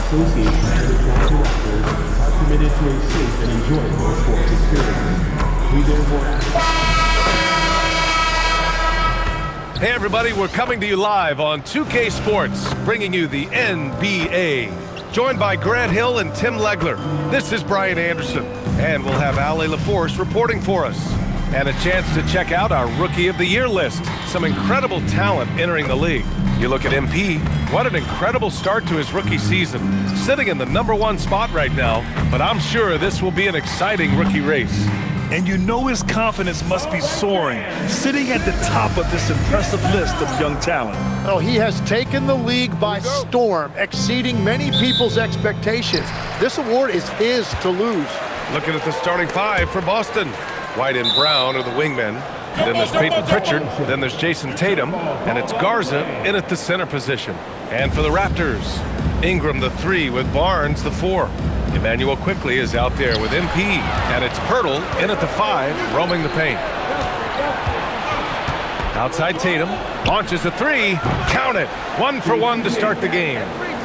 association and its directors are committed to a safe and enjoyable sports experience. We therefore Hey everybody, we're coming to you live on 2K Sports, bringing you the NBA. Joined by Grant Hill and Tim Legler. This is Brian Anderson, and we'll have Ale LaForce reporting for us. And a chance to check out our Rookie of the Year list. Some incredible talent entering the league. You look at MP, what an incredible start to his rookie season. Sitting in the #1 spot right now, but I'm sure this will be an exciting rookie race. And you know his confidence must be soaring, sitting at the top of this impressive list of young talent. Oh, he has taken the league by storm, exceeding many people's expectations. This award is his to lose. Looking at the starting five for Boston. White and Brown are the wingmen. Then there's Peyton Pritchard, then there's Jason Tatum, and it's Garza in at the center position. And for the Raptors, Ingram the 3 with Barnes the 4. Emmanuel Quickley is out there with MP, and it's Pirtle in at the 5, roaming the paint. Outside Tatum, launches a 3, count it, 1 for 1 to start the game.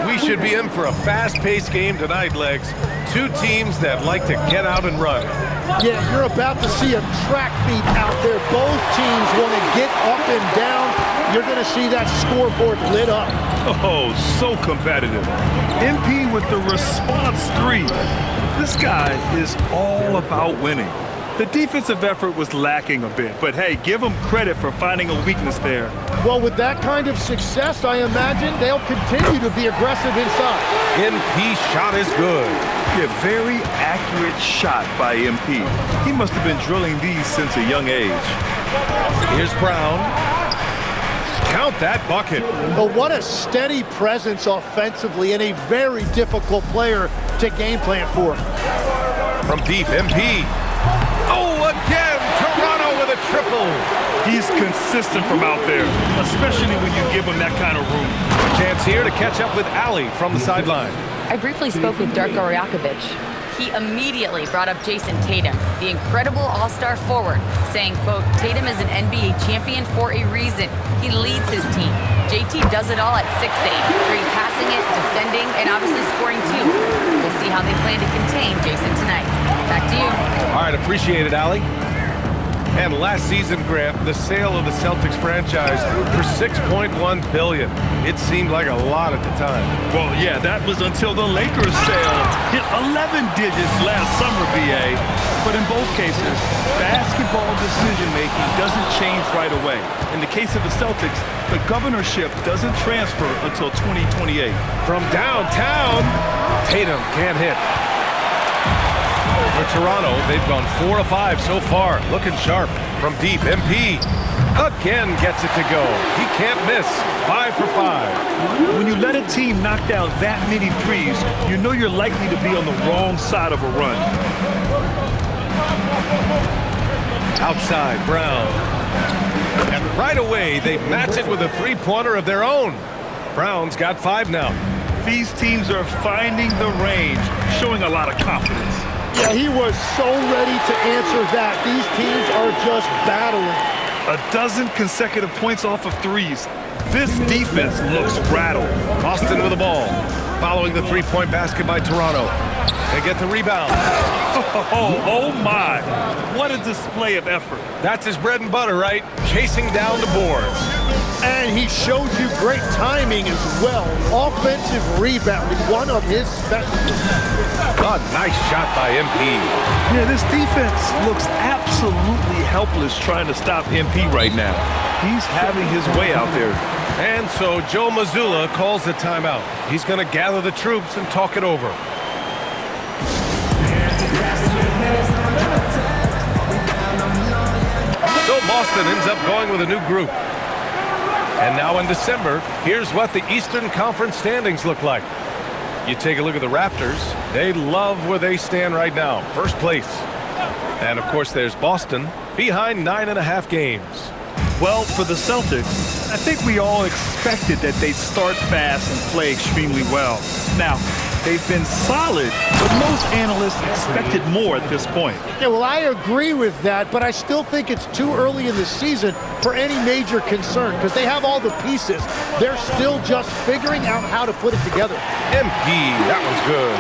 We should be in for a fast-paced game tonight, Legs. Two teams that like to get out and run. Yeah, you're about to see a track meet out there. Both teams want to get up and down. You're going to see that scoreboard lit up. Oh, so competitive. MP with the response 3. This guy is all about winning. The defensive effort was lacking a bit, but hey, give him credit for finding a weakness there. Well, with that kind of success, I imagine they'll continue to be aggressive inside. MP shot is good. Yeah, very accurate shot by MP. He must have been drilling these since a young age. Here's Brown. Count that bucket. But what a steady presence offensively and a very difficult player to game plan for. From deep, MP. Oh, again, Toronto with a triple. He's consistent from out there, especially when you give him that kind of room. Chance here to catch up with Ali from the sideline. I briefly spoke with Darko Rajakovic. He immediately brought up Jason Tatum, the incredible all-star forward, saying, quote, Tatum is an NBA champion for a reason. He leads his team. JT does it all at 6'8", great passing it, defending, and obviously scoring too. We'll see how they plan to contain Jason tonight. Back to you. All right, appreciate it, Ali. And last season, Grant, the sale of the Celtics franchise for $6.1 billion. It seemed like a lot at the time. Well, yeah, that was until the Lakers sale hit 11 digits last summer, BA. But in both cases, basketball decision-making doesn't change right away. In the case of the Celtics, the governorship doesn't transfer until 2028. From downtown, Tatum can't hit. For Toronto, they've gone 4 of 5 so far. Looking sharp. From deep, MP again gets it to go. He can't miss. 5 for 5. When you let a team knock down that many threes, you know you're likely to be on the wrong side of a run. Outside, Brown. And right away, they match it with a three-pointer of their own. Brown's got 5 now. These teams are finding the range, showing a lot of confidence. Yeah, he was so ready to answer that. These teams are just battling. 12 consecutive points off of threes. This defense looks rattled. Boston with the ball. Following the three-point basket by Toronto. They get the rebound. Oh my. What a display of effort. That's his bread and butter, right? Chasing down the boards. And he showed you great timing as well. Offensive rebounding, one of his specialties. A nice shot by MP. Yeah, this defense looks absolutely helpless trying to stop MP right now. He's having his way out there. And so Joe Mazzulla calls the timeout. He's going to gather the troops and talk it over. So Boston ends up going with a new group. And now in December, here's what the Eastern Conference standings look like. You take a look at the Raptors. They love where they stand right now, first place. And of course, there's Boston behind 9.5 games. Well, for the Celtics, I think we all expected that they'd start fast and play extremely well. Now, They've been solid, but most analysts expected more at this point. Yeah, well, I agree with that, but I still think it's too early in the season for any major concern because they have all the pieces. They're still just figuring out how to put it together. MP, that one's good.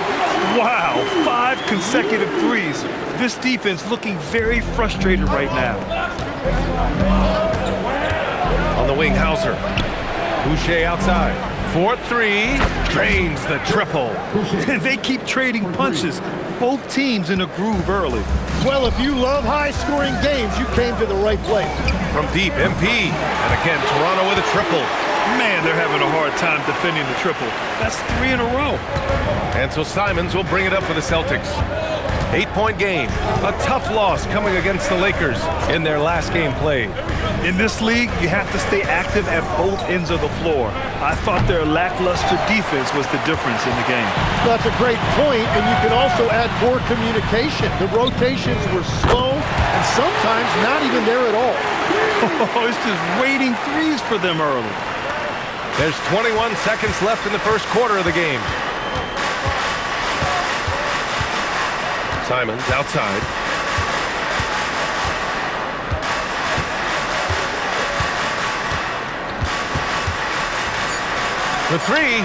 Wow, 5 consecutive threes. This defense looking very frustrated right now. On the wing, Hauser. Boucher outside. 4-3. Drains the triple. They keep trading punches. Both teams in a groove early. Well, if you love high-scoring games, you came to the right place. From deep, MP. And again, Toronto with a triple. Man, they're having a hard time defending the triple. That's 3 in a row. And so Simons will bring it up for the Celtics. 8-point game. A tough loss coming against the Lakers in their last game played. In this league, you have to stay active at both ends of the floor. I thought their lackluster defense was the difference in the game. That's a great point, and you can also add poor communication. The rotations were slow and sometimes not even there at all. It's just waiting threes for them early. There's 21 seconds left in the first quarter of the game. Simons outside. For 3.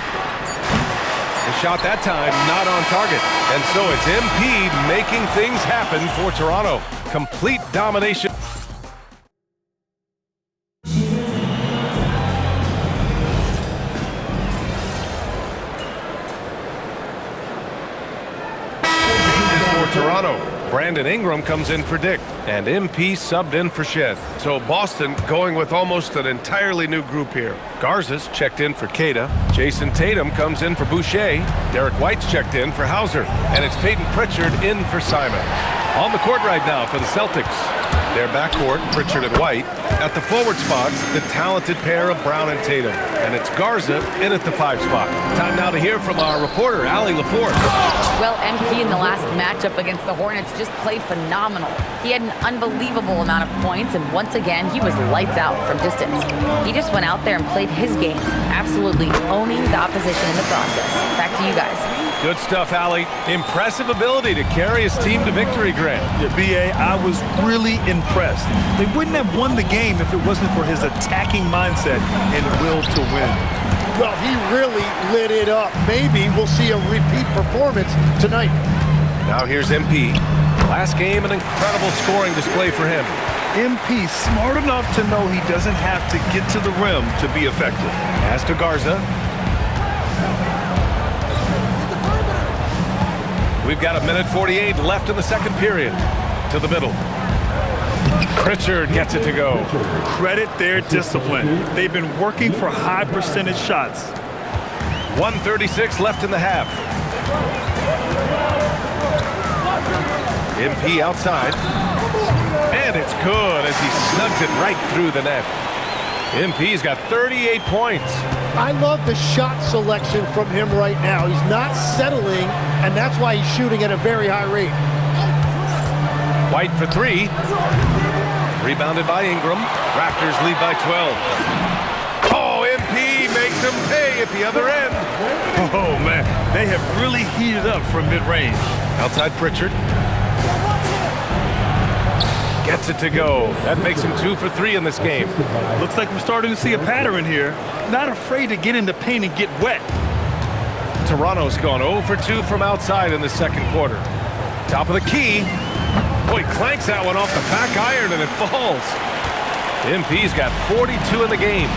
The shot that time not on target. And so it's MP making things happen for Toronto. Complete domination. Toronto. Brandon Ingram comes in for Dick, and MP subbed in for Shed. So Boston going with almost an entirely new group here. Garza's checked in for Queta. Jason Tatum comes in for Boucher. Derek White's checked in for Hauser. And it's Peyton Pritchard in for Simon. On the court right now for the Celtics. Their backcourt, Pritchard and White. At the forward spots, the talented pair of Brown and Tatum. And it's Garza in at the 5 spot. Time now to hear from our reporter, Allie LaForce. Well, MP in the last matchup against the Hornets just played phenomenal. He had an unbelievable amount of points, and once again, he was lights out from distance. He just went out there and played his game, absolutely owning the opposition in the process. Back to you guys. Good stuff, Allie. Impressive ability to carry his team to victory, Grant. Yeah, B.A., I was really impressed. They wouldn't have won the game if it wasn't for his attacking mindset and will to win. Well, he really lit it up. Maybe we'll see a repeat performance tonight. Now here's MP. Last game, an incredible scoring display for him. MP smart enough to know he doesn't have to get to the rim to be effective. Pass to Garza. We've got 1:48 left in the second period. To the middle. Pritchard gets it to go. Credit their discipline. They've been working for high percentage shots. 1:36 left in the half. MP outside. And it's good as he snugs it right through the net. MP's got 38 points. I love the shot selection from him right now. He's not settling, and that's why he's shooting at a very high rate. White for 3. Rebounded by Ingram. Raptors lead by 12. Oh, MP makes him pay at the other end. Oh, man. They have really heated up from mid-range. Outside Pritchard. Gets it to go. That makes him 2 for 3 in this game. Looks like we're starting to see a pattern here. Not afraid to get in the paint and get wet. Toronto's gone 0 for 2 from outside in the second quarter. Top of the key. Boy, clanks that one off the back iron and it falls. MP's got 42 in the game.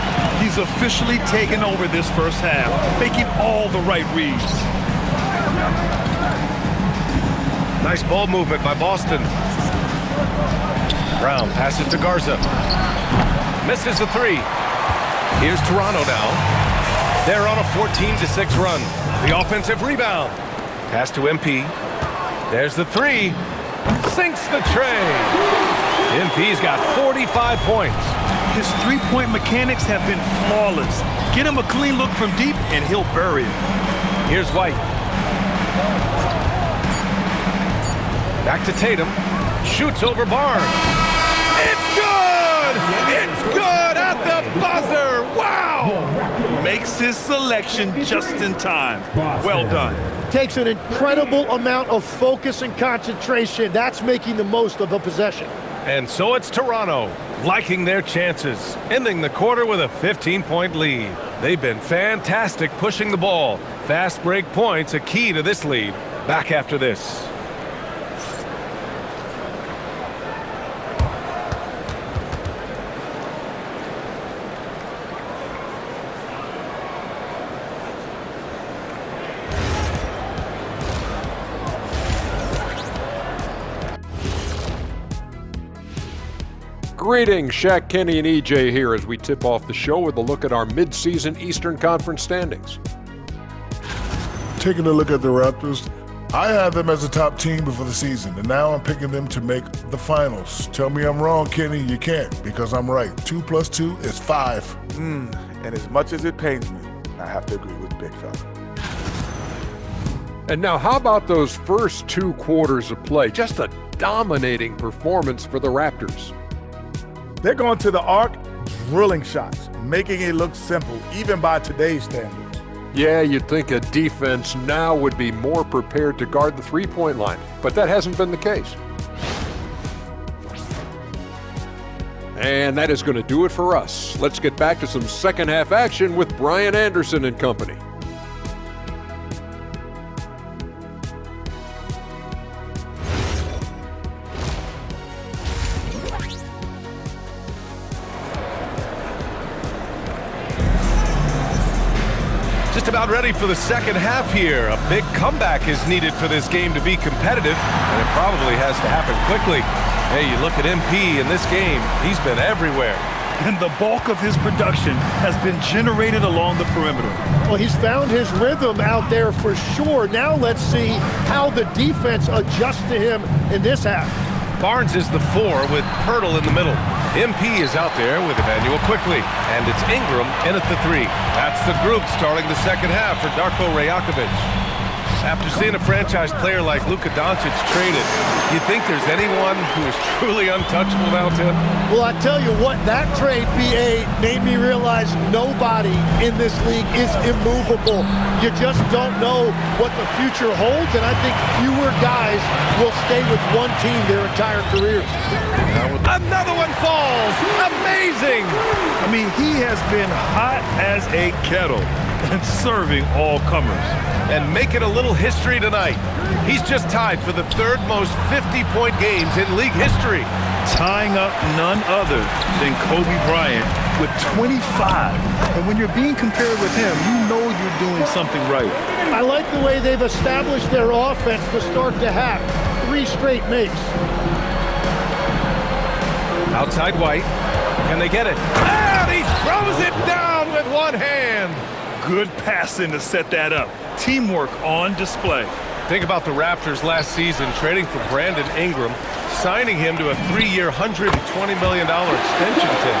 He's officially taken over this first half, making all the right reads. Nice ball movement by Boston. Brown passes to Garza. Misses the 3. Here's Toronto now. They're on a 14-6 run. The offensive rebound. Pass to MP. There's the 3. Sinks the tray. MP's got 45 points. His three-point mechanics have been flawless. Get him a clean look from deep, and he'll bury it. Here's White. Back to Tatum. Shoots over Barnes. It's good! It's good at the buzzer! Wow! Makes his selection just in time. Well done. Takes an incredible amount of focus and concentration. That's making the most of a possession. And so it's Toronto, liking their chances, ending the quarter with a 15-point lead. They've been fantastic pushing the ball. Fast break points a key to this lead. Back after this. Greetings, Shaq, Kenny, and EJ here as we tip off the show with a look at our mid-season Eastern Conference standings. Taking a look at the Raptors, I had them as a top team before the season, and now I'm picking them to make the finals. Tell me I'm wrong, Kenny. You can't, because I'm right. 2 + 2 is 5. And as much as it pains me, I have to agree with Big Fella. And now, how about those first 2 quarters of play? Just a dominating performance for the Raptors. They're going to the arc, drilling shots, making it look simple, even by today's standards. Yeah, you'd think a defense now would be more prepared to guard the three-point line, but that hasn't been the case. And that is going to do it for us. Let's get back to some second-half action with Brian Anderson and company. Just about ready for the second half here. A big comeback is needed for this game to be competitive, and it probably has to happen quickly. Hey, you look at MP in this game, he's been everywhere. And the bulk of his production has been generated along the perimeter. Well, he's found his rhythm out there for sure. Now let's see how the defense adjusts to him in this half. Barnes is the 4 with Pirtle in the middle. MP is out there with Emmanuel quickly, and it's Ingram in at the 3. That's the group starting the second half for Darko Rajakovic. After seeing a franchise player like Luka Doncic traded, you think there's anyone who is truly untouchable now, Tim? Well, I tell you what, that trade, BA, made me realize nobody in this league is immovable. You just don't know what the future holds, and I think fewer guys will stay with one team their entire careers. Another one falls! Amazing! I mean, he has been hot as a kettle and serving all comers. And making a little history tonight. He's just tied for the 3rd most 50-point games in league history. Tying up none other than Kobe Bryant with 25. And when you're being compared with him, you know you're doing something right. I like the way they've established their offense to start the half. 3 straight makes. Outside White. Can they get it? And he throws it down with one hand. Good passing to set that up. Teamwork on display. Think about the Raptors last season trading for Brandon Ingram, signing him to a 3-year, $120 million extension, Tim.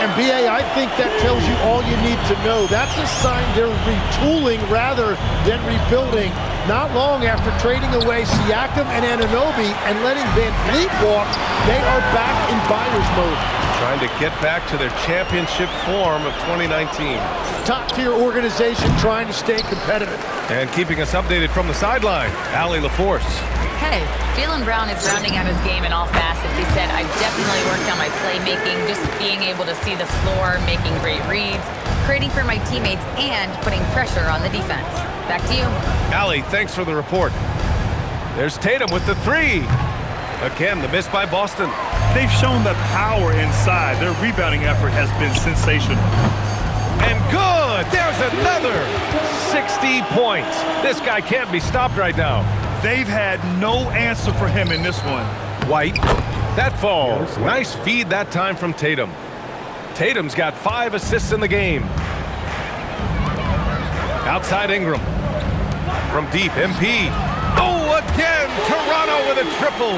And BA, I think that tells you all you need to know. That's a sign they're retooling rather than rebuilding. Not long after trading away Siakam and Anunoby and letting Van Vliet walk, they are back in buyer's mode. Trying to get back to their championship form of 2019. Top-tier organization trying to stay competitive. And keeping us updated from the sideline, Allie LaForce. Hey, Jaylen Brown is rounding out his game in all facets. He said, I've definitely worked on my playmaking, just being able to see the floor, making great reads, creating for my teammates, and putting pressure on the defense. Back to you. Allie, thanks for the report. There's Tatum with the 3. Again, the miss by Boston. They've shown the power inside. Their rebounding effort has been sensational. And good! There's another 60 points. This guy can't be stopped right now. They've had no answer for him in this one. White. That falls. Nice feed that time from Tatum. Tatum's got 5 assists in the game. Outside Ingram. From deep, MP. Oh, again! Toronto with a triple.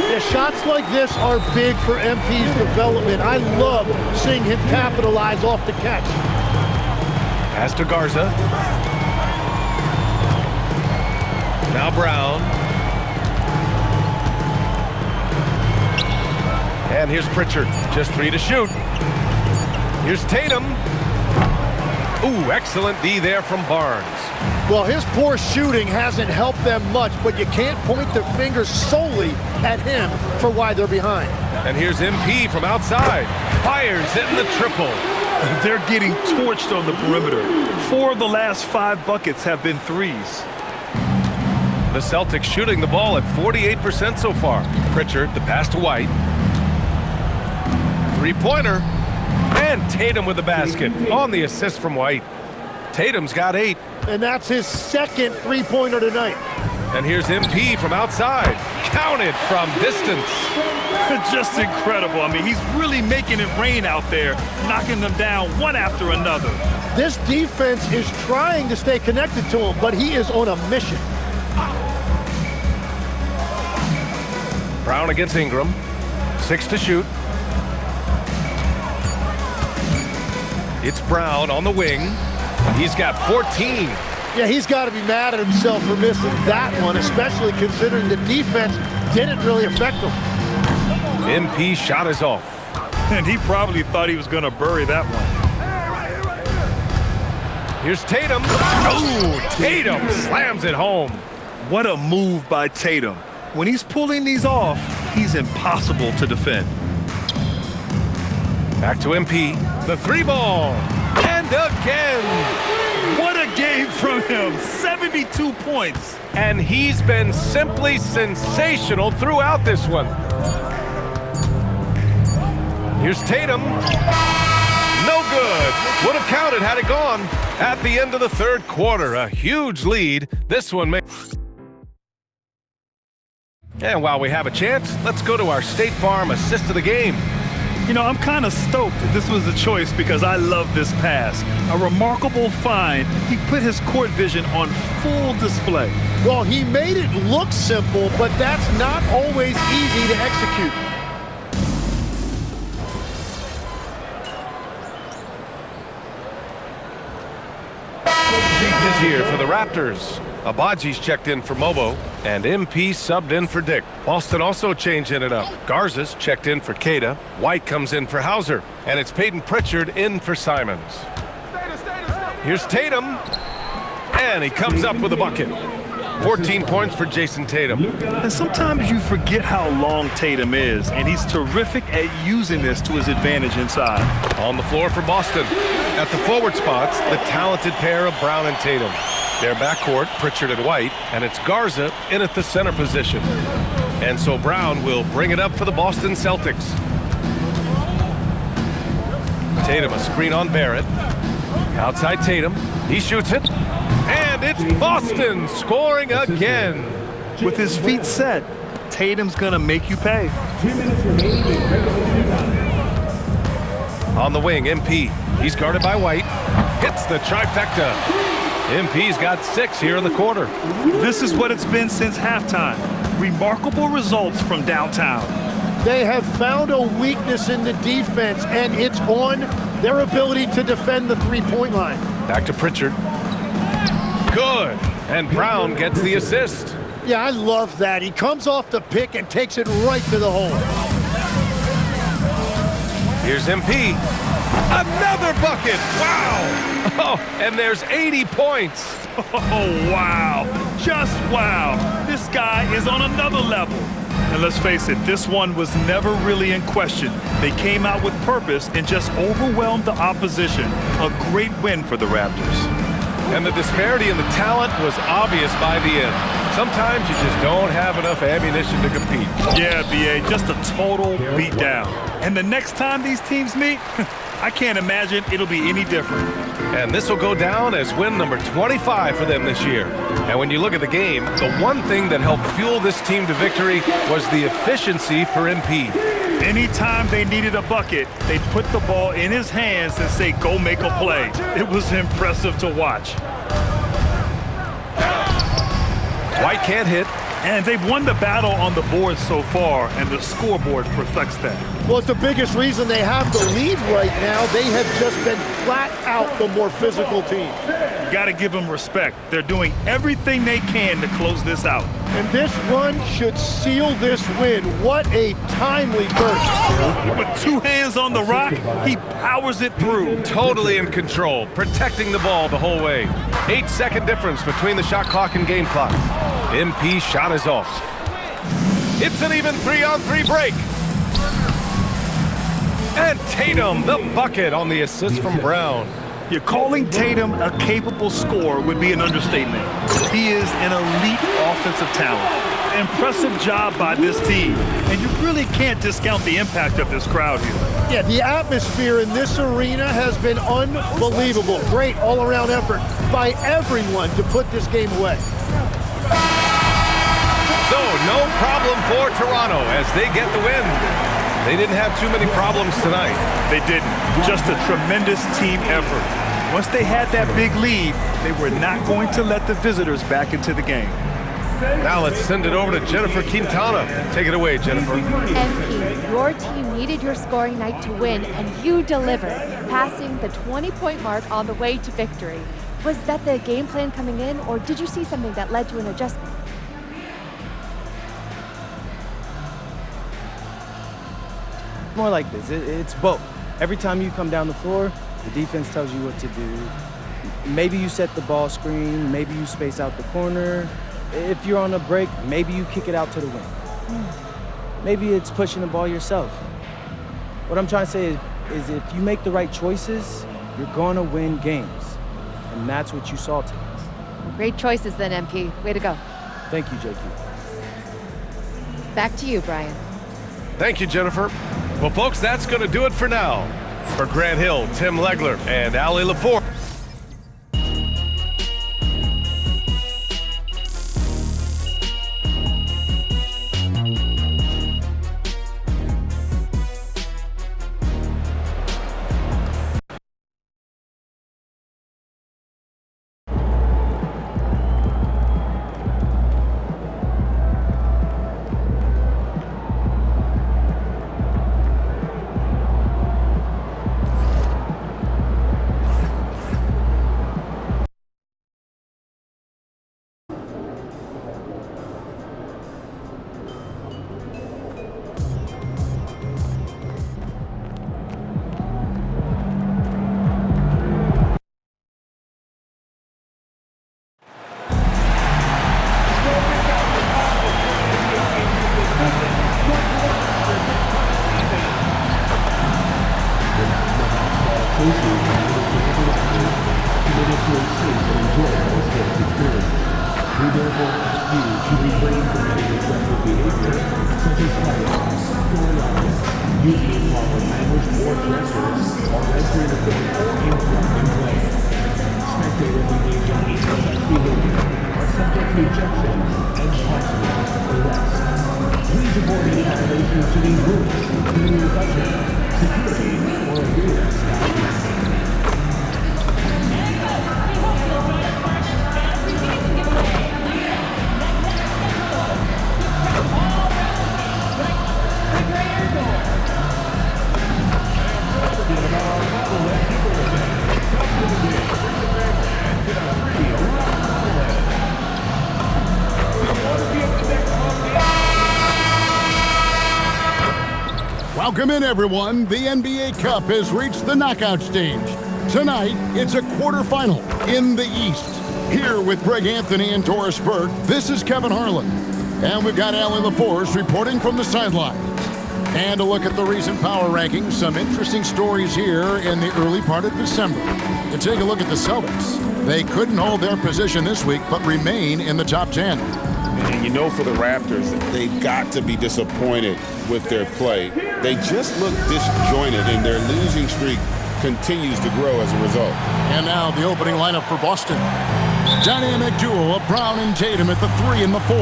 Yeah, shots like this are big for MP's development. I love seeing him capitalize off the catch. Pass to Garza. Now Brown. And here's Pritchard. Just 3 to shoot. Here's Tatum. Ooh, excellent D there from Barnes. Well, his poor shooting hasn't helped them much, but you can't point the finger solely at him for why they're behind. And here's MP from outside. Fires hitting the triple. They're getting torched on the perimeter. 4 of the last 5 buckets have been threes. The Celtics shooting the ball at 48% so far. Pritchard, the pass to White. Three-pointer. And Tatum with the basket on the assist from White. Tatum's got 8. And that's his second three-pointer tonight. And here's MP from outside. Counted from distance. Just incredible. I mean, he's really making it rain out there, knocking them down one after another. This defense is trying to stay connected to him, but he is on a mission. Brown against Ingram. 6 to shoot. It's Brown on the wing. He's got 14. Yeah, he's got to be mad at himself for missing that one, especially considering the defense didn't really affect him. MP shot is off. And he probably thought he was going to bury that one. Here's Tatum. Oh, Tatum slams it home. What a move by Tatum. When he's pulling these off, he's impossible to defend. Back to MP. The 3-ball. And again. What a game from him. 72 points. And he's been simply sensational throughout this one. Here's Tatum. No good. Would have counted had it gone. At the end of the third quarter, a huge lead. This one may... And while we have a chance, let's go to our State Farm assist of the game. You know, I'm kind of stoked this was a choice because I love this pass. A remarkable find. He put his court vision on full display. Well, he made it look simple, but that's not always easy to execute. Changes here for the Raptors. Abaji's checked in for Mobo, and MP subbed in for Dick. Boston also changing it up. Garza's checked in for Queta. White comes in for Hauser, and it's Peyton Pritchard in for Simons. Here's Tatum, and he comes up with a bucket. 14 points for Jason Tatum. And sometimes you forget how long Tatum is, and he's terrific at using this to his advantage inside. On the floor for Boston. At the forward spots, the talented pair of Brown and Tatum. Their backcourt, Pritchard and White, and it's Garza in at the center position. And so Brown will bring it up for the Boston Celtics. Tatum, a screen on Barrett. Outside Tatum, he shoots it. And it's Boston scoring again. With his feet set, Tatum's gonna make you pay. On the wing, MP. He's guarded by White. Hits the trifecta. MP's got 6 here in the quarter. This is what it's been since halftime. Remarkable results from downtown. They have found a weakness in the defense, and it's on their ability to defend the three-point line. Back to Pritchard. Good. And Brown gets the assist. Yeah, I love that. He comes off the pick and takes it right to the hole. Here's MP. Another bucket. Wow. Oh, and there's 80 points. Oh, wow. Just wow. This guy is on another level. And let's face it, this one was never really in question. They came out with purpose and just overwhelmed the opposition. A great win for the Raptors. And the disparity in the talent was obvious by the end. Sometimes you just don't have enough ammunition to compete. Yeah, B.A., just a total beatdown. And the next time these teams meet, I can't imagine it'll be any different. And this will go down as win number 25 for them this year. And when you look at the game, the one thing that helped fuel this team to victory was the efficiency for MP. Anytime they needed a bucket, they'd put the ball in his hands and say, go make a play. It was impressive to watch. White can't hit. And they've won the battle on the board so far, and the scoreboard reflects that. Well, it's the biggest reason they have the lead right now. They have just been flat out the more physical team. got to give them respect. They're doing everything they can to close this out. And this run should seal this win. What a timely burst. With 2 hands on the rock, he powers it through. Totally in control, protecting the ball the whole way. 8-second difference between the shot clock and game clock. MP shot is off. It's an even 3-on-3 break. And Tatum, the bucket on the assist from Brown. You're calling Tatum a capable scorer would be an understatement. He is an elite offensive talent. Impressive job by this team. And you really can't discount the impact of this crowd here. Yeah, the atmosphere in this arena has been unbelievable. Great all-around effort by everyone to put this game away. So, no problem for Toronto as they get the win. They didn't have too many problems tonight. They didn't. Just a tremendous team effort. Once they had that big lead, they were not going to let the visitors back into the game. Now let's send it over to Jennifer Quintana. Take it away, Jennifer. MP, your team needed your scoring night to win, and you delivered, passing the 20-point mark on the way to victory. Was that the game plan coming in, or did you see something that led to an adjustment? More like this. It's both. Every time you come down the floor, the defense tells you what to do. Maybe you set the ball screen, maybe you space out the corner. If you're on a break, maybe you kick it out to the wing. Maybe it's pushing the ball yourself. What I'm trying to say is if you make the right choices, you're going to win games. And that's what you saw tonight. Great choices then, MP. Way to go. Thank you, JQ. Back to you, Brian. Thank you, Jennifer. Well, folks, that's going to do it for now. For Grant Hill, Tim Legler, and Allie LaForce. committed to a safe and enjoyable sports experience. We therefore ask you to refrain from any excessive behavior, such as fighting, throwing objects, using improper language or gestures, or entering a field or interrupting play. Spectators engaging in such behavior are subject to ejection and possibly arrest. Please avoid any violations to these rules, including touching, security, or arena staff. Welcome in, everyone. The NBA Cup has reached the knockout stage. Tonight, it's a quarterfinal in the East. Here with Greg Anthony and Doris Burke, this is Kevin Harlan. And we've got Allie LaForce reporting from the sideline. And a look at the recent power rankings. Some interesting stories here in the early part of December. To take a look at the Celtics. They couldn't hold their position this week, but remain in the top 10. And you know, for the Raptors, they've got to be disappointed with their play. They just look disjointed, and their losing streak continues to grow as a result. And now the opening lineup for Boston. Dynamic duo of Brown and Tatum at the 3 and the 4.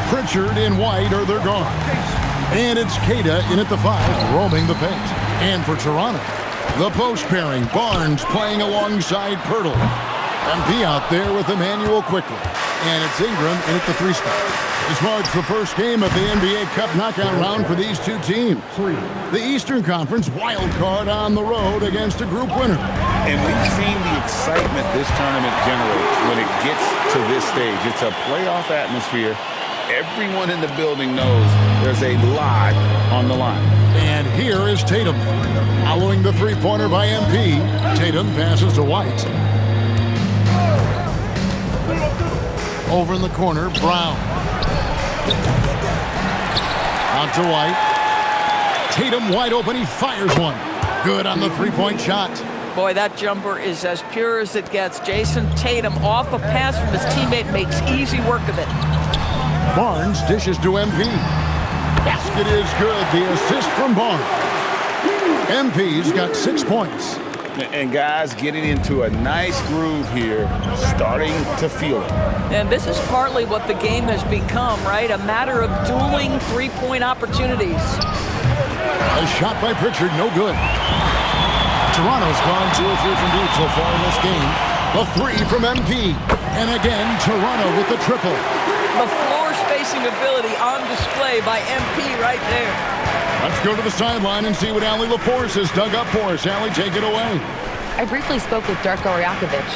Pritchard and White are they're gone. And it's Kata in at the 5, roaming the paint. And for Toronto, the post pairing, Barnes playing alongside Pirtle. MP out there with Emmanuel quickly. And it's Ingram in at the 3 spot. This marks the first game of the NBA Cup knockout round for these two teams. The Eastern Conference wild card on the road against a group winner. And we've seen the excitement this tournament generates when it gets to this stage. It's a playoff atmosphere. Everyone in the building knows there's a lot on the line. And here is Tatum. Following the three-pointer by MP, Tatum passes to White. Over in the corner, Brown. Out to White. Tatum wide open, he fires one. Good on the three-point shot. Boy, that jumper is as pure as it gets. Jason Tatum off a pass from his teammate makes easy work of it. Barnes dishes to MP. Basket is good. The assist from Barnes. MP's got 6 points. And guys getting into a nice groove here, starting to feel it. And this is partly what the game has become, right? A matter of dueling three-point opportunities. A shot by Pritchard, no good. Toronto's gone 2 or 3 from deep so far in this game. The three from MP. And again, Toronto with the triple. The floor spacing ability on display by MP right there. Let's go to the sideline and see what Allie LaForce has dug up for us. Allie, take it away. I briefly spoke with Darko Rajakovic.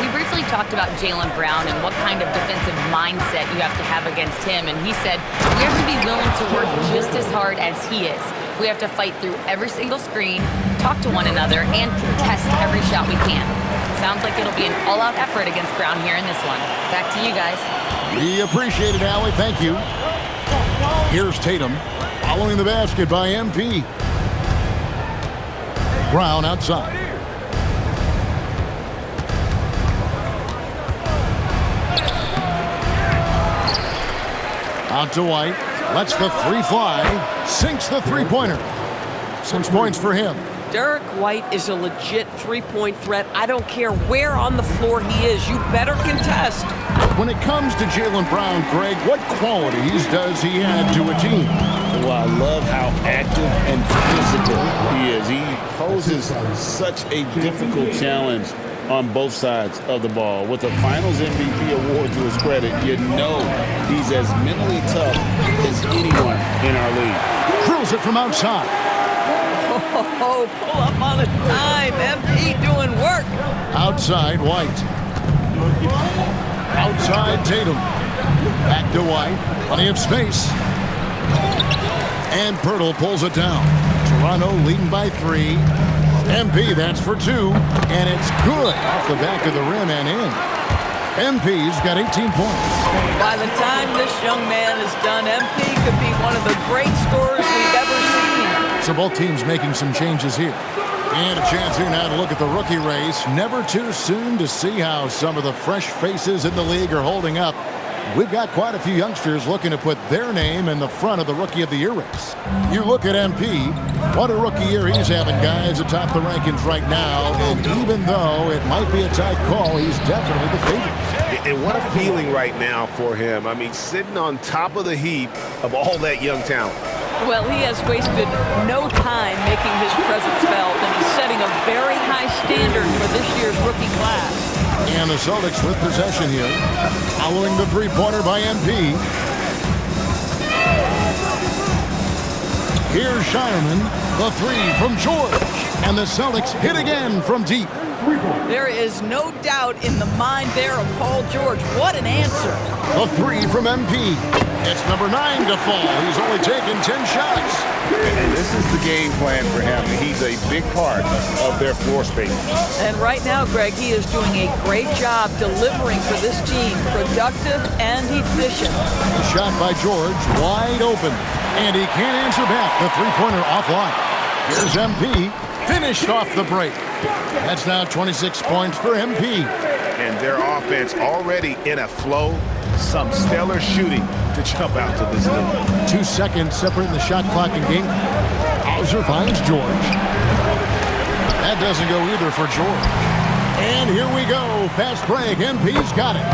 We briefly talked about Jaylen Brown and what kind of defensive mindset you have to have against him, and he said, we have to be willing to work just as hard as he is. We have to fight through every single screen, talk to one another, and contest every shot we can. Sounds like it'll be an all-out effort against Brown here in this one. Back to you guys. We appreciate it, Allie. Thank you. Here's Tatum, following the basket by MP. Brown outside. Out to White. Lets the three fly. Sinks the three-pointer. 6 points for him. Derek White is a legit three-point threat. I don't care where on the floor he is. You better contest. When it comes to Jaylen Brown, Greg, what qualities does he add to a team? Well, I love how active and physical he is. He poses such a difficult challenge on both sides of the ball. With the Finals MVP award to his credit, you know he's as mentally tough as anyone in our league. Drills it from outside. Oh, pull up on a dime. MP doing work. Outside, White. Outside, Tatum. Back to White. Plenty of space. And Pirtle pulls it down. Toronto leading by 3. MP, that's for 2. And it's good off the back of the rim and in. MP's got 18 points. By the time this young man is done, MP could be one of the great scorers we've ever seen. So both teams making some changes here. And a chance here now to look at the rookie race. Never too soon to see how some of the fresh faces in the league are holding up. We've got quite a few youngsters looking to put their name in the front of the Rookie of the Year race. You look at MP, what a rookie year he's having, guys, atop the rankings right now. And even though it might be a tight call, he's definitely the favorite. And what a feeling right now for him. I mean, sitting on top of the heap of all that young talent. Well, he has wasted no time making his presence felt, and he's setting a very high standard for this year's rookie class. And the Celtics with possession here, following the three-pointer by MP. Here's Shireman, the three from George, and the Celtics hit again from deep. There is no doubt in the mind there of Paul George. What an answer. The three from MP. It's number 9 to fall. He's only taken 10 shots. And this is the game plan for him. He's a big part of their floor space. And right now, Greg, he is doing a great job delivering for this team. Productive and efficient. The shot by George, wide open. And he can't answer back. The three-pointer offline. Here's MP. Finished off the break. That's now 26 points for MP. And their offense already in a flow. Some stellar shooting to jump out to this lead. 2 seconds separating the shot clock and game. Hauser finds George. That doesn't go either for George. And here we go. Fast break. MP's got it.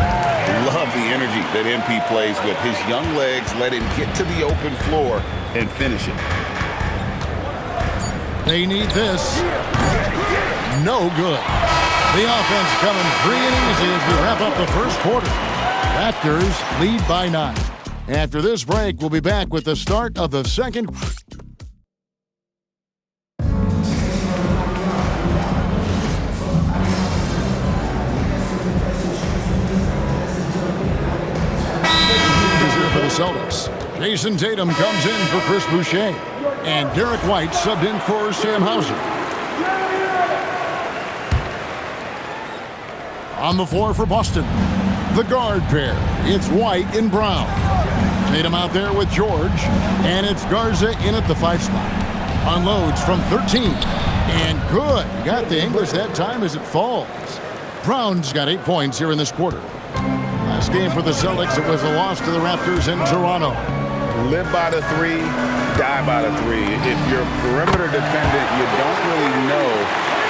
Love the energy that MP plays with. His young legs let him get to the open floor and finish it. They need this. No good. The offense coming free and easy as we wrap up the first quarter. Raptors lead by 9. After this break, we'll be back with the start of the second. Celtics. Jason Tatum comes in for Chris Boucher. And Derek White subbed in for Sam Hauser. On the floor for Boston, the guard pair. It's White and Brown. Tatum out there with George. And it's Garza in at the 5 spot. Unloads from 13. And good. Got the English that time as it falls. Brown's got 8 points here in this quarter. Last game for the Celtics, it was a loss to the Raptors in Toronto. Live by the 3, die by the 3. If you're perimeter dependent, you don't really know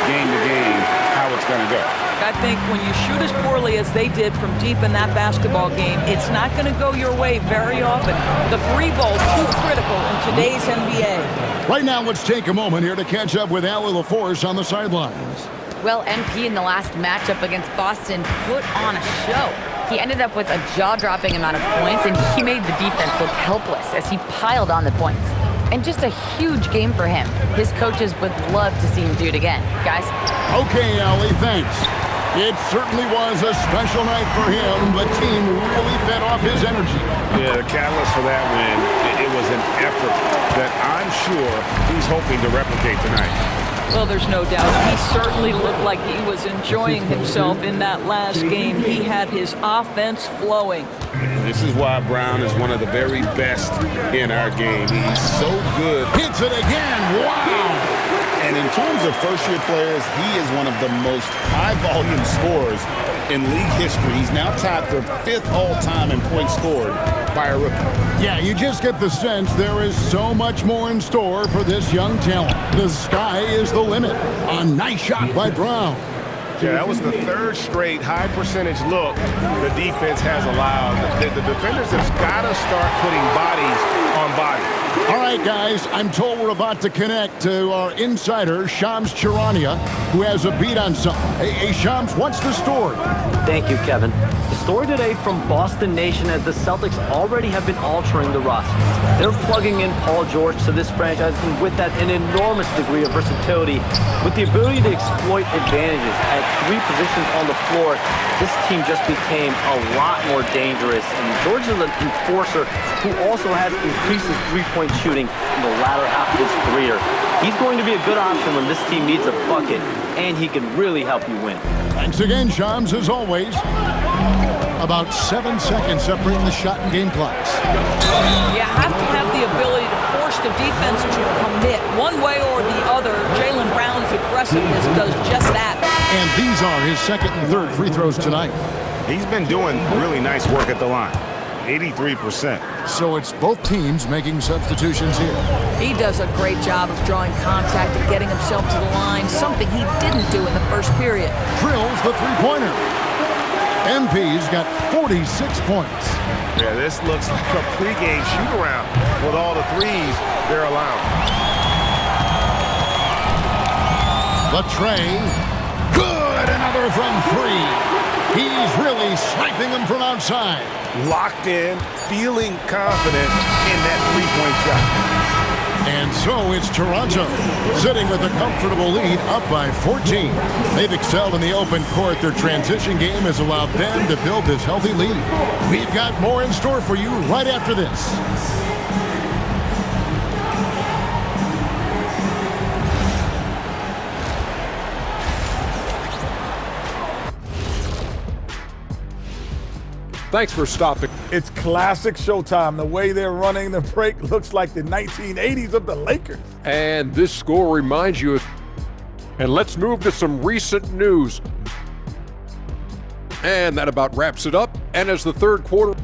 game to game how it's going to go. I think when you shoot as poorly as they did from deep in that basketball game, it's not going to go your way very often. The 3 ball too critical in today's NBA. Right now, let's take a moment here to catch up with Allie LaForce on the sidelines. Well, MP in the last matchup against Boston put on a show. He ended up with a jaw-dropping amount of points, and he made the defense look helpless as he piled on the points. And just a huge game for him. His coaches would love to see him do it again. Guys? Okay, Allie, thanks. It certainly was a special night for him. The team really fed off his energy. Yeah, the catalyst for that win, it was an effort that I'm sure he's hoping to replicate tonight. Well, there's no doubt. He certainly looked like he was enjoying himself in that last game. He had his offense flowing. This is why Brown is one of the very best in our game. He's so good. Hits it again. Wow. And in terms of first-year players, he is one of the most high-volume scorers in league history. He's now tied for 5th all-time in points scored by a rookie. Yeah, you just get the sense there is so much more in store for this young talent. The sky is the limit. A nice shot by Brown. Yeah, that was the 3rd straight high-percentage look the defense has allowed. The defenders have got to start putting bodies on bodies. All right, guys, I'm told we're about to connect to our insider, Shams Charania, who has a beat on something. Hey, Shams, what's the story? Thank you, Kevin. The story today from Boston Nation as the Celtics already have been altering the roster. They're plugging in Paul George to this franchise, and with that, an enormous degree of versatility, with the ability to exploit advantages at 3 positions on the floor. This team just became a lot more dangerous, and George is an enforcer who also has increased his three-point shooting in the latter half of his career. He's going to be a good option when this team needs a bucket, and he can really help you win. Thanks again, Shams, as always. About 7 seconds separating the shot and game clocks. You have to have the ability to force the defense to commit one way or the other. Jaylen Brown's aggressiveness does just that. And these are his 2nd and 3rd free throws tonight. He's been doing really nice work at the line. 83%. So it's both teams making substitutions here. He does a great job of drawing contact and getting himself to the line, something he didn't do in the first period. Drills the three-pointer. MP's got 46 points. Yeah, this looks like a pregame shoot-around with all the threes they're allowing. The tray. Good, another from 3. He's really sniping them from outside. Locked in, feeling confident in that three-point shot. And so it's Toronto, sitting with a comfortable lead, up by 14. They've excelled in the open court. Their transition game has allowed them to build this healthy lead. We've got more in store for you right after this. Thanks for stopping. It's classic Showtime. The way they're running the break looks like the 1980s of the Lakers. And this score reminds you. And let's move to some recent news. And that about wraps it up. And as the 3rd quarter.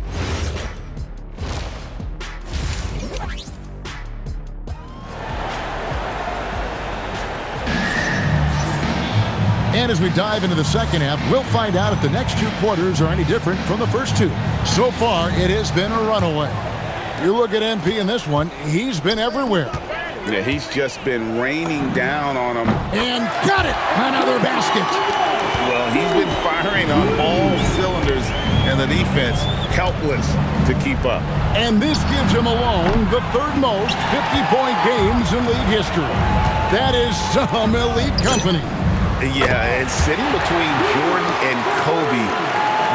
And as we dive into the second half, we'll find out if the next 2 quarters are any different from the first 2. So far, it has been a runaway. You look at MP in this one, he's been everywhere. Yeah, he's just been raining down on him. And got it! Another basket! Well, he's been firing on all cylinders, and the defense helpless to keep up. And this gives him alone the 3rd most 50-point games in league history. That is some elite company. Yeah, and sitting between Jordan and Kobe,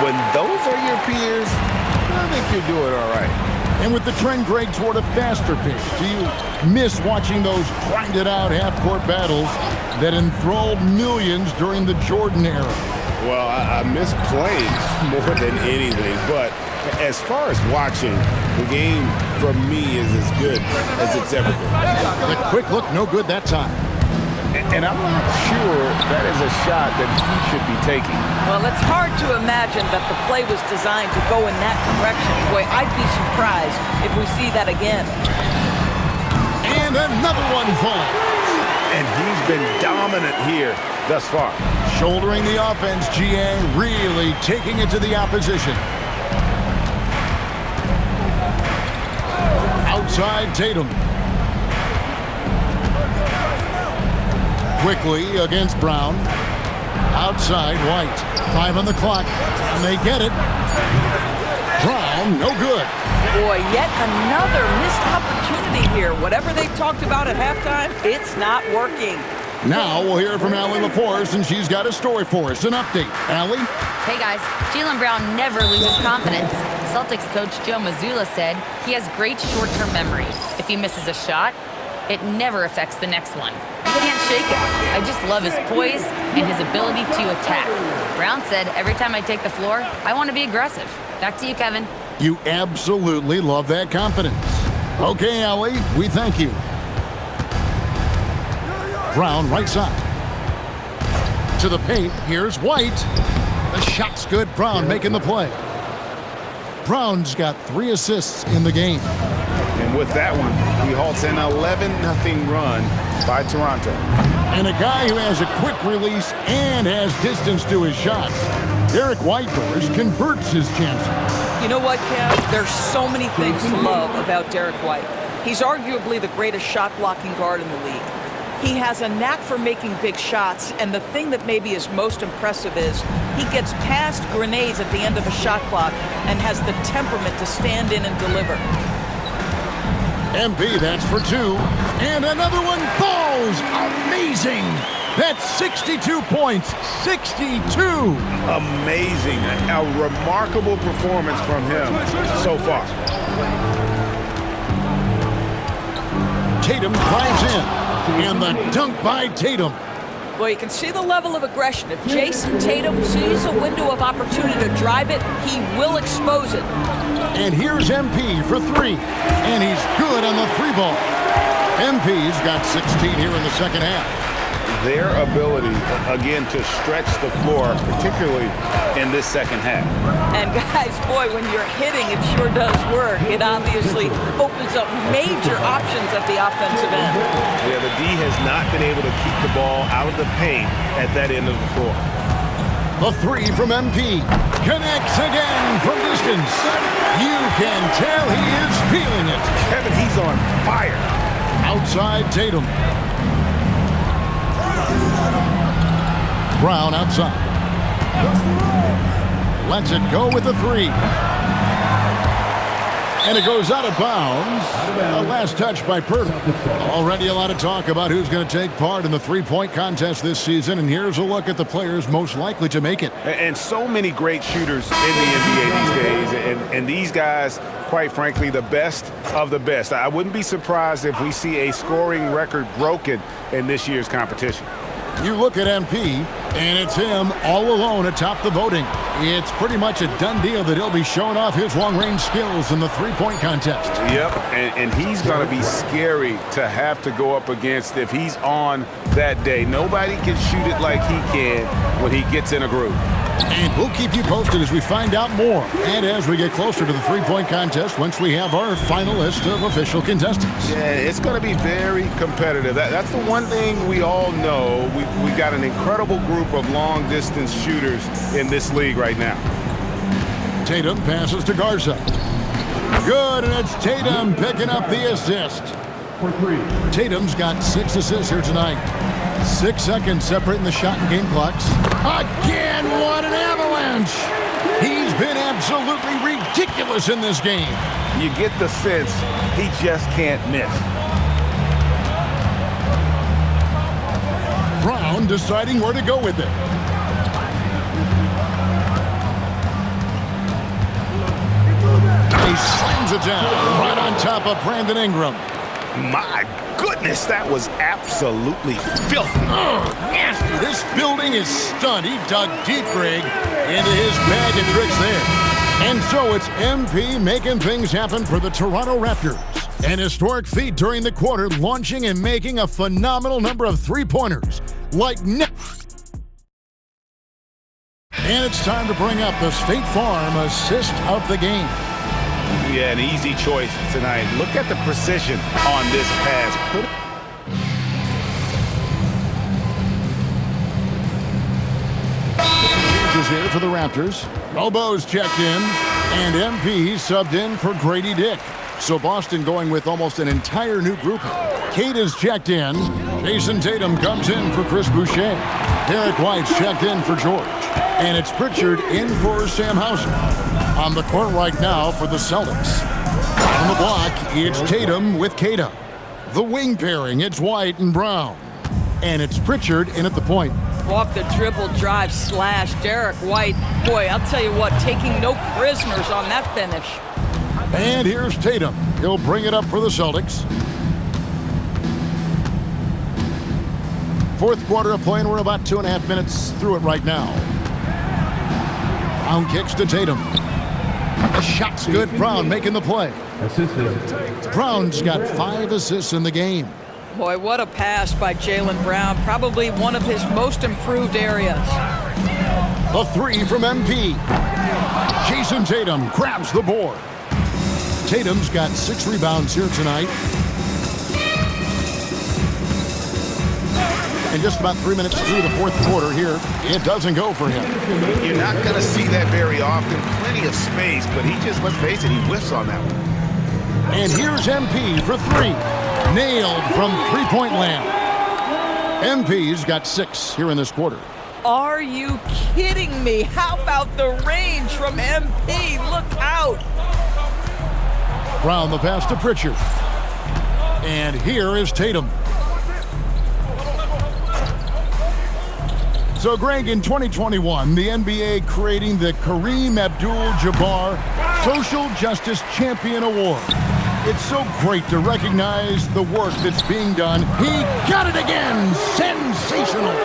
when those are your peers, I think you're doing all right. And with the trend, Greg, toward a faster pace, do you miss watching those grinded-out half-court battles that enthralled millions during the Jordan era? Well, I miss playing more than anything, but as far as watching, the game for me is as good as it's ever been. The quick look, no good that time. And I'm not sure that is a shot that he should be taking. Well, it's hard to imagine that the play was designed to go in that direction. Boy, I'd be surprised if we see that again. And another one falls. And he's been dominant here thus far. Shouldering the offense, GA, really taking it to the opposition. Outside Tatum. Quickly against Brown. Outside White. 5 on the clock. And they get it. Brown, no good. Boy, yet another missed opportunity here. Whatever they talked about at halftime, it's not working. Now we'll hear from Allie LaForce, and she's got a story for us. An update. Allie? Hey guys, Jaylen Brown never loses confidence. Celtics coach Joe Mazzulla said he has great short-term memory. If he misses a shot, it never affects the next one. You can't shake it. I just love his poise and his ability to attack. Brown said, every time I take the floor, I want to be aggressive. Back to you, Kevin. You absolutely love that confidence. Okay, Allie, we thank you. Brown, right side. To the paint, here's White. The shot's good. Brown making the play. Brown's got 3 assists in the game. And with that one, he halts an 11-0 run by Toronto. And a guy who has a quick release and has distance to his shots. Derek Whitehurst converts his chances. You know what, Kev? There's so many things to love about Derek White. He's arguably the greatest shot-blocking guard in the league. He has a knack for making big shots, and the thing that maybe is most impressive is he gets past grenades at the end of a shot clock and has the temperament to stand in and deliver. MP, that's for 2. And another one falls. Amazing. That's 62 points. 62. Amazing. A remarkable performance from him so far. Tatum drives in. And the dunk by Tatum. Well, you can see the level of aggression. If Jason Tatum sees a window of opportunity to drive it, he will expose it. And here's MP for 3. And he's good on the 3 ball. MP's got 16 here in the second half. Their ability, again, to stretch the floor, particularly in this second half. And guys, boy, when you're hitting, it sure does work. It obviously opens up major options at the offensive end. Yeah, the D has not been able to keep the ball out of the paint at that end of the floor. The 3 from MP connects again from distance. You can tell he is feeling it. Kevin, he's on fire. Outside Tatum. Brown outside. Lets it go with the 3. And it goes out of bounds. A last touch by Purtle. Already a lot of talk about who's going to take part in the 3-point contest this season. And here's a look at the players most likely to make it. And so many great shooters in the NBA these days. And these guys, quite frankly, the best of the best. I wouldn't be surprised if we see a scoring record broken in this year's competition. You look at MP, and it's him all alone atop the voting. It's pretty much a done deal that he'll be showing off his long-range skills in the 3-point contest. Yep, and he's going to be scary to have to go up against if he's on that day. Nobody can shoot it like he can when he gets in a groove. And we'll keep you posted as we find out more. And as we get closer to the 3-point contest, once we have our final list of official contestants. Yeah, it's going to be very competitive. That's the one thing we all know. We've got an incredible group of long-distance shooters in this league right now. Tatum passes to Garza. Good, and it's Tatum picking up the assist. For 3. Tatum's got 6 assists here tonight. 6 seconds separating the shot and game clocks. Again, what an avalanche! He's been absolutely ridiculous in this game. You get the sense he just can't miss. Brown deciding where to go with it. He slams it down right on top of Brandon Ingram. My goodness, that was absolutely filthy. Nasty. This building is stunned. He dug deep, Greg, into his bag of tricks there. And so it's MP making things happen for the Toronto Raptors. An historic feat during the quarter, launching and making a phenomenal number of three-pointers. And it's time to bring up the State Farm assist of the game. Yeah, an easy choice tonight. Look at the precision on this pass. Changes here for the Raptors. Elbows checked in, and MP subbed in for Grady Dick. So Boston going with almost an entire new grouping. Kate is checked in. Jason Tatum comes in for Chris Boucher. Derek White's checked in for George. And it's Pritchard in for Sam Hauser. On the court right now for the Celtics. On the block, it's Tatum with Keita. The wing pairing, it's White and Brown. And it's Pritchard in at the point. Off the dribble drive slash, Derek White. Boy, I'll tell you what, taking no prisoners on that finish. And here's Tatum. He'll bring it up for the Celtics. Fourth quarter of play, and we're about 2.5 minutes through it right now. Brown kicks to Tatum. The shot's good. Brown making the play. Brown's got 5 assists in the game. Boy, what a pass by Jaylen Brown. Probably one of his most improved areas. The three from MP. Jason Tatum grabs the board. Tatum's got 6 rebounds here tonight. And just about 3 minutes through the fourth quarter here, it doesn't go for him. You're not going to see that very often. Plenty of space, but he just, let's face it, he whiffs on that one. And here's MP for 3. Nailed from three-point land. MP's got 6 here in this quarter. Are you kidding me? How about the range from MP? Look out. Brown the pass to Pritchard. And here is Tatum. So, Greg, in 2021, the NBA creating the Kareem Abdul-Jabbar Social Justice Champion Award. It's so great to recognize the work that's being done. He got it again! Sensational!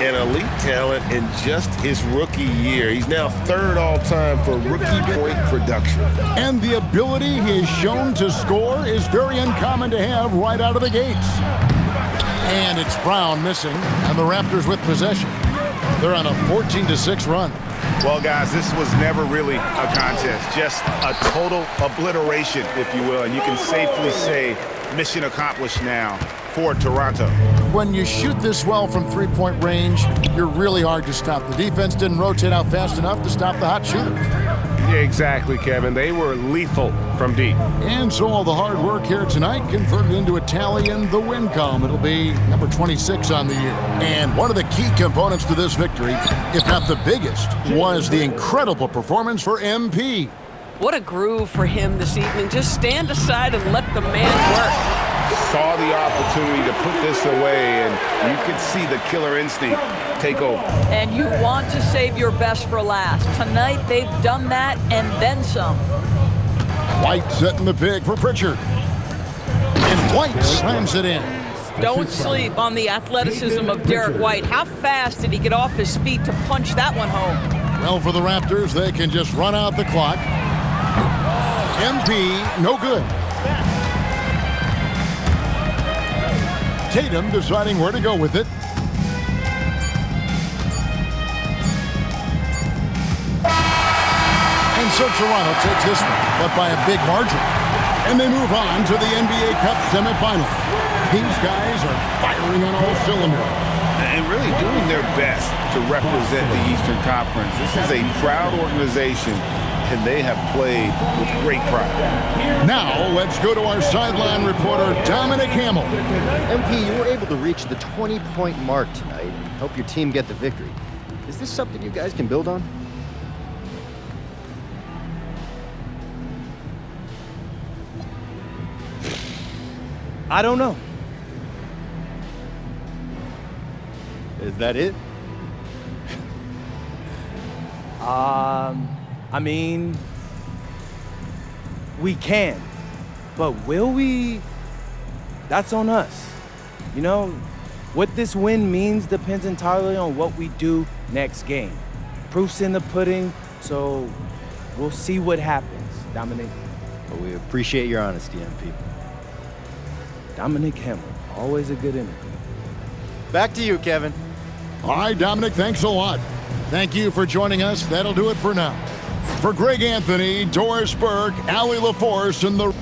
An elite talent in just his rookie year. He's now 3rd all-time for rookie point production. And the ability he has shown to score is very uncommon to have right out of the gates. And it's Brown missing, and the Raptors with possession. They're on a 14-6 run. Well, guys, this was never really a contest, just a total obliteration, if you will, and you can safely say mission accomplished now for Toronto. When you shoot this well from three-point range, you're really hard to stop. The defense didn't rotate out fast enough to stop the hot shooters. Yeah, exactly, Kevin. They were lethal from deep. And so all the hard work here tonight converted into a tally in the win column. It'll be number 26 on the year. And one of the key components to this victory, if not the biggest, was the incredible performance for MP. What a groove for him this evening. Just stand aside and let the man work. Saw the opportunity to put this away, and you could see the killer instinct take over. And you want to save your best for last. Tonight, they've done that and then some. White setting the pick for Pritchard. And White slams it in. Don't sleep on the athleticism of Derek White. How fast did he get off his feet to punch that one home? Well, for the Raptors, they can just run out the clock. MP, no good. Tatum deciding where to go with it. And so Toronto takes this one, but by a big margin. And they move on to the NBA Cup semifinal. These guys are firing on all cylinders. And really doing their best to represent the Eastern Conference. This is a proud organization, and they have played with great pride. Now, let's go to our sideline reporter, Dominic Hamill. MP, you were able to reach the 20-point mark tonight. Help your team get the victory. Is this something you guys can build on? I don't know. Is that it? I mean, We can. But will we? That's on us. You know, what this win means depends entirely on what we do next game. Proof's in the pudding, so we'll see what happens, Dominic. Well, we appreciate your honesty, MP. Dominic Hamill, always a good interview. Back to you, Kevin. All right, Dominic, thanks a lot. Thank you for joining us. That'll do it for now. For Greg Anthony, Doris Burke, Allie LaForce, and the